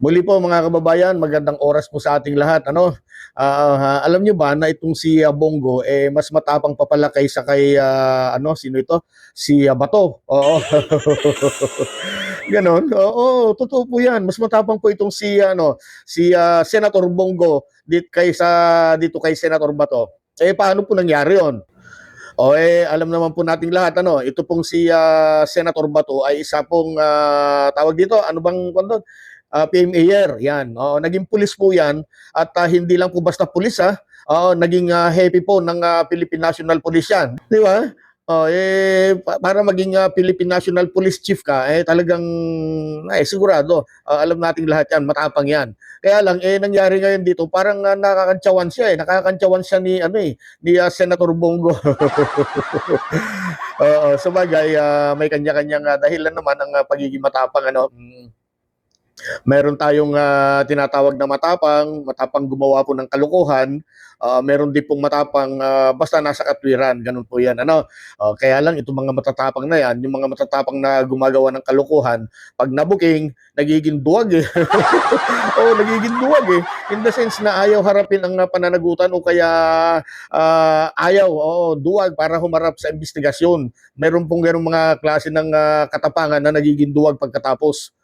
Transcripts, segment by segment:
Muli po mga kababayan, magandang oras po sa ating lahat. Alam niyo ba na itong si Bongo mas matapang pa pala kaysa kay sino ito? Si Bato. Oo. Ganon. Oo, totoo po 'yan. Mas matapang po itong si Senator Bongo dito kay Senator Bato. Paano po nangyari 'yon? Alam naman po nating lahat ito pong si Senator Bato ay isa pong tawag dito, ano bang kuwan PMAyer, yan. Oo, naging pulis po yan at hindi lang po basta pulis naging hepe po ng Philippine National Police yan. Di ba? Para maging Philippine National Police Chief ka, talagang sigurado, alam nating lahat yan, matapang yan. Kaya lang, nangyari ngayon dito, parang nakakantsawan siya nakakantsawan siya ni Senator Bongo. Oo, sabagay, may kanya-kanyang dahilan naman ang pagiging matapang, meron tayong tinatawag na matapang gumawa po ng kalukuhan. Meron din pong matapang basta nasa katwiran, ganun po yan. Kaya lang itong mga matatapang na yan, yung mga matatapang na gumagawa ng kalukuhan, pag nabuking, nagiging duwag nagiging duwag in the sense na ayaw harapin ang pananagutan o kaya duwag para humarap sa investigasyon. Meron pong ganung mga klase ng katapangan na nagiging duwag pagkatapos.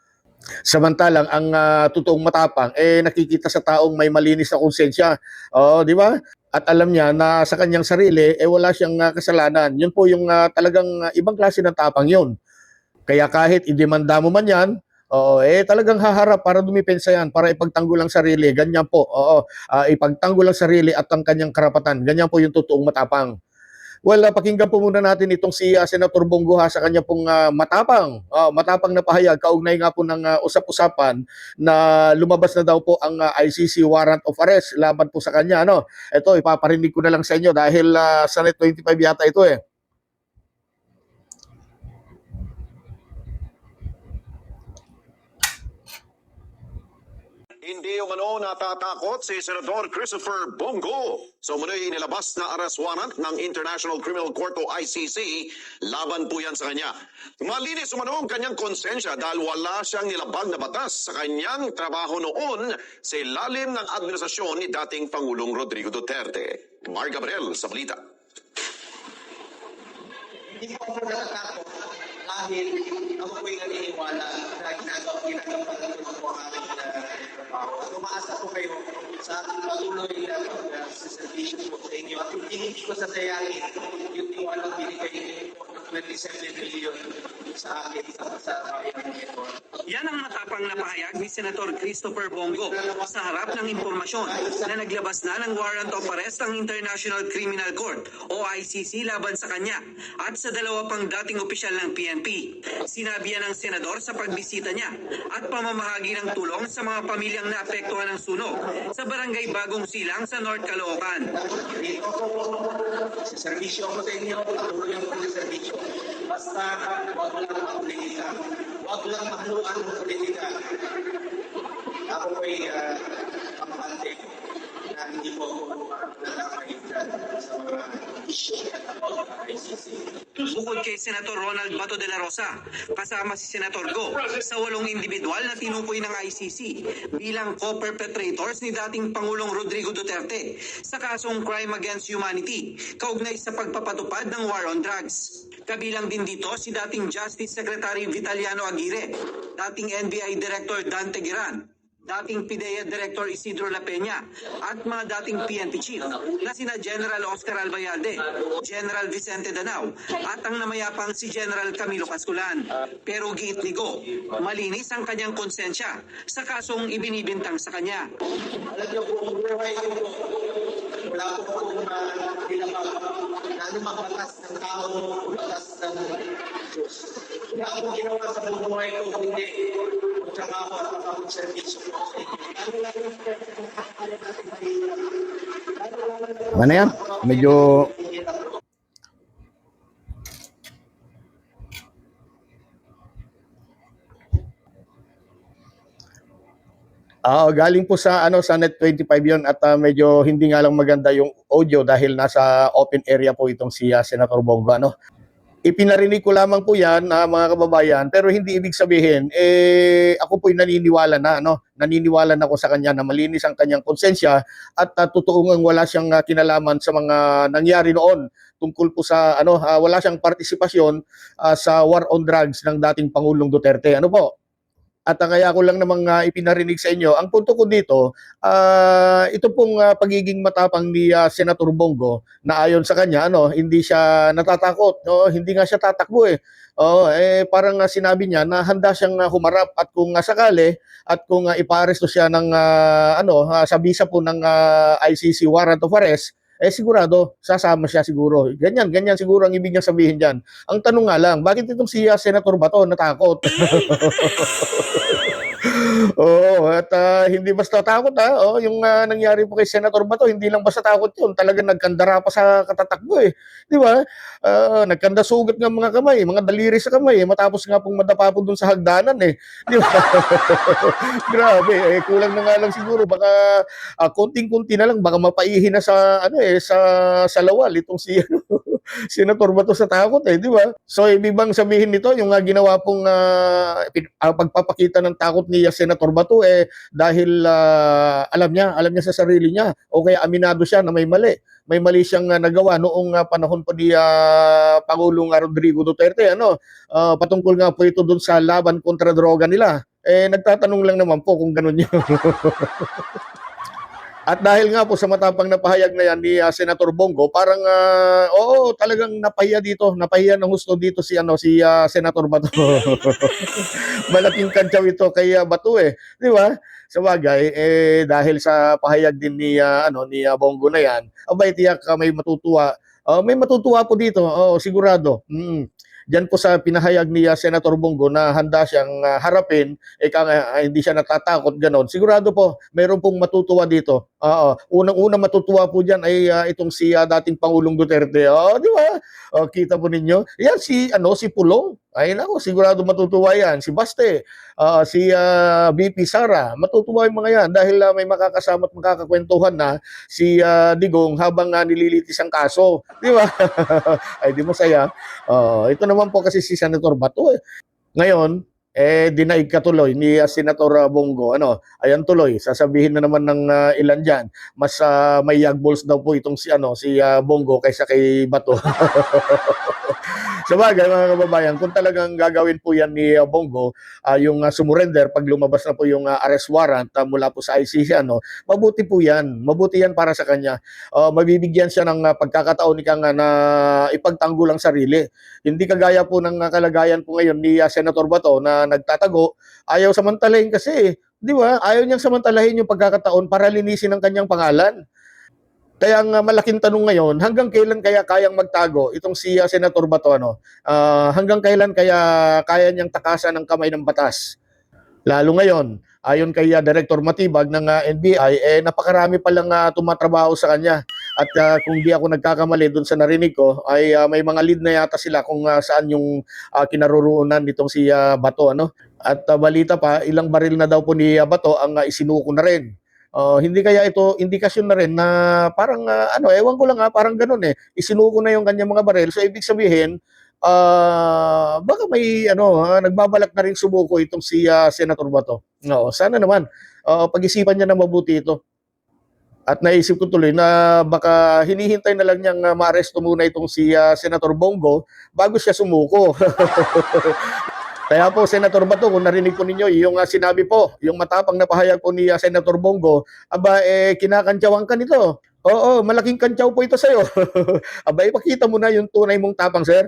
Samantalang ang totoong matapang nakikita sa taong may malinis na konsensya. Di ba? At alam niya na sa kanyang sarili wala siyang kasalanan. Yun po yung talagang ibang klase ng tapang yun. Kaya kahit idemanda mo man yan, talagang haharap para dumipensa yan, para ipagtanggol ang sarili. Ganyan po. Ipagtanggol ang sarili at ang kanyang karapatan. Ganyan po yung totoong matapang. Well, pakinggan po muna natin itong si Senator Bongo sa kanya pong matapang na pahayag kaugnay nga po ng usap-usapan na lumabas na daw po ang ICC warrant of arrest laban po sa kanya. Ito, ipaparinig ko na lang sa inyo dahil sa Net 25 yata ito Hindi yung natatakot si Senador Christopher Bongo. So munoy inilabas na arrest warrant ng International Criminal Court o ICC. Laban po yan sa kanya. Malinis ang kanyang konsensya dahil wala siyang nilabag na batas sa kanyang trabaho noon sa ilalim ng administrasyon ni dating Pangulong Rodrigo Duterte. Mar Gabriel sa balita. Hindi ko ako natatakot dahil ako po'y naniniwala na ginagawa ko ang aking trabaho. At umaasa po kayo sa ating patuloy na servisyo po sa inyo. At hindi ko sasayangin yung tiwalang binigay ng 27 million sa akin sa bayan nito. Yan ang matapang na pahayag ni Senator Christopher Bongo sa harap ng impormasyon na naglabas na ng warrant of arrest ng International Criminal Court o ICC laban sa kanya at sa dalawa pang dating opisyal ng PNP. Sinabi yan ng senador sa pagbisita niya at pamamahagi ng tulong sa mga pamilyang naapektuhan ng sunog sa barangay Bagong Silang sa North Caloocan. Dito ako sa servisyo ko sa inyo, patuloy ako sa servisyo. Basta wag lang ang politika. Wag lang mahaluan ng politika. Ako po'y kampante na hindi po ako nalamay sa mga issue about ICC. Bukod kay Senator Ronald Bato de la Rosa, kasama si Senator Go sa 8 individual na tinukoy ng ICC bilang co-perpetrators ni dating Pangulong Rodrigo Duterte sa kasong Crime Against Humanity kaugnay sa pagpapatupad ng war on drugs. Kabilang din dito si dating Justice Secretary Vitaliano Aguirre, dating NBI Director Dante Geran, dating PIDEA Director Isidro La Peña at mga dating PNP Chief na sina General Oscar Albayalde, General Vicente Danao at ang namayapang si General Camilo Casculan. Pero giit ni Go, malinis ang kanyang konsensya sa kasong ibinibintang sa kanya. Alam niyo po, ang buhay ko po, wala po akong ginagawa na anumang batas ng tao, batas ng Diyos. Wala akong ginawa sa buhay ko, hindi. Tsaka ako at akong servisyo po sa inyo. Ano yan? Medyo galing po sa sa Net 25 'yon at medyo hindi nga lang maganda yung audio dahil nasa open area po itong si Senator Bongo Ipinarinig ko lamang po yan, mga kababayan, pero hindi ibig sabihin, ako po'y naniniwala na, no? Naniniwala na ako sa kanya na malinis ang kanyang konsensya at totoo ngang wala siyang kinalaman sa mga nangyari noon tungkol po sa, wala siyang partisipasyon sa war on drugs ng dating Pangulong Duterte. Ano po? At kaya ko lang namang ipinarinig sa inyo, ang punto ko dito, ito pong pagiging matapang ni Senator Bongo na ayon sa kanya, hindi siya natatakot, no? Hindi nga siya tatakbo eh. Parang sinabi niya na handa siyang humarap at kung sakali at kung iparesto siya ng sa bisa po ng ICC warrant of arrest, sigurado sasama siya siguro. Ganyan siguro ang ibig niya sabihin diyan. Ang tanong nga lang, bakit itong si Senator Bato natakot? Oo, at hindi basta takot yung nangyari po kay Senator Bato, hindi lang basta takot 'yun, talagang nagkandara pa sa katatakbo eh. 'Di ba? Nagkanda sugat ng mga kamay, mga daliri sa kamay matapos nga pong madapa po dun sa hagdanan eh. 'Di ba? Grabe, kulang na nga lang siguro baka konting-konti na lang baka mapaihi na sa sa lawal itong si Senator Bato sa takot eh, di ba? So ibig bang sabihin nito yung ginawa pong pagpapakita ng takot ni Senator Bato dahil alam niya sa sarili niya o kaya aminado siya na may mali. May mali siyang nagawa noong panahon pa ni Pangulong Rodrigo Duterte patungkol nga po ito dun sa laban kontra droga nila. Nagtatanong lang naman po kung ganun yun. At dahil nga po sa matapang na pahayag na yan ni Senator Bongo, parang oo, talagang napahiya ng husto dito si Senator Bato. Malaking kantyaw ito kay Bato eh, di ba? Sa bagay dahil sa pahayag din ni Bongo na yan, abay tiyak may matutuwa. May matutuwa po dito, sigurado. Diyan po sa pinahayag ni Senator Bongo na handa siyang harapin, hindi siya natatakot ganon. Sigurado po, mayroon pong matutuwa dito. Unang-una matutuwa po diyan ay itong si dating Pangulong Duterte. Di ba? Kita po ninyo. Yan si Pulong. Ay nako, sigurado matutuwa yan. Si Baste, si VP Sara, matutuwa yung mga yan dahil may makakasama at makakakwentuhan na si Digong habang nililitis ang kaso. Di ba? Ay di masaya. Ito naman po kasi si Senator Bato eh. Ngayon, dinaig ka tuloy ni Senator Bongo. Ayan tuloy, sasabihin na naman ng ilan diyan, mas may yagballs daw po itong si Bongo kaysa kay Bato. Sabagay mga kababayan, kung talagang gagawin po yan ni Bongo, yung surrender pag lumabas na po yung arrest warrant mula po sa ICC, mabuti po yan. Mabuti yan para sa kanya. Mabibigyan siya ng pagkakataon na ipagtanggol ang sarili. Hindi kagaya po ng kalagayan po ngayon ni Senator Bato na nagtatago. Ayaw samantalahin kasi, di ba? Ayaw niyang samantalahin yung pagkakataon para linisin ang kanyang pangalan. Kaya ang malaking tanong ngayon, hanggang kailan kaya kayang magtago itong si Senator Bato? Hanggang kailan kaya niyang takasan ng kamay ng batas? Lalo ngayon, ayon kay Director Matibag ng NBI, napakarami palang tumatrabaho sa kanya. At kung di ako nagkakamali doon sa narinig ko, ay may mga lead na yata sila kung saan yung kinaroroonan nitong si Bato. At balita pa, ilang baril na daw po ni Bato ang isinuko na rin. Hindi kaya ito indikasyon na rin na parang ewan ko lang parang ganoon isinuko na yung kanyang mga baril. So ibig sabihin baka may nagbabalak na rin sumuko itong si Senator Bato. Sana naman pag-isipan niya na mabuti ito. At naisip ko tuloy na baka hinihintay na lang niyang maaresto muna itong si Senator Bongo bago siya sumuko. Kaya po, Senator Bato, kung narinig po ninyo, yung sinabi po, yung matapang na pahayag po ni Senator Bongo, kinakantyawan ka nito. Oo, malaking kantyaw po ito sa'yo. Ipakita mo na yung tunay mong tapang, sir.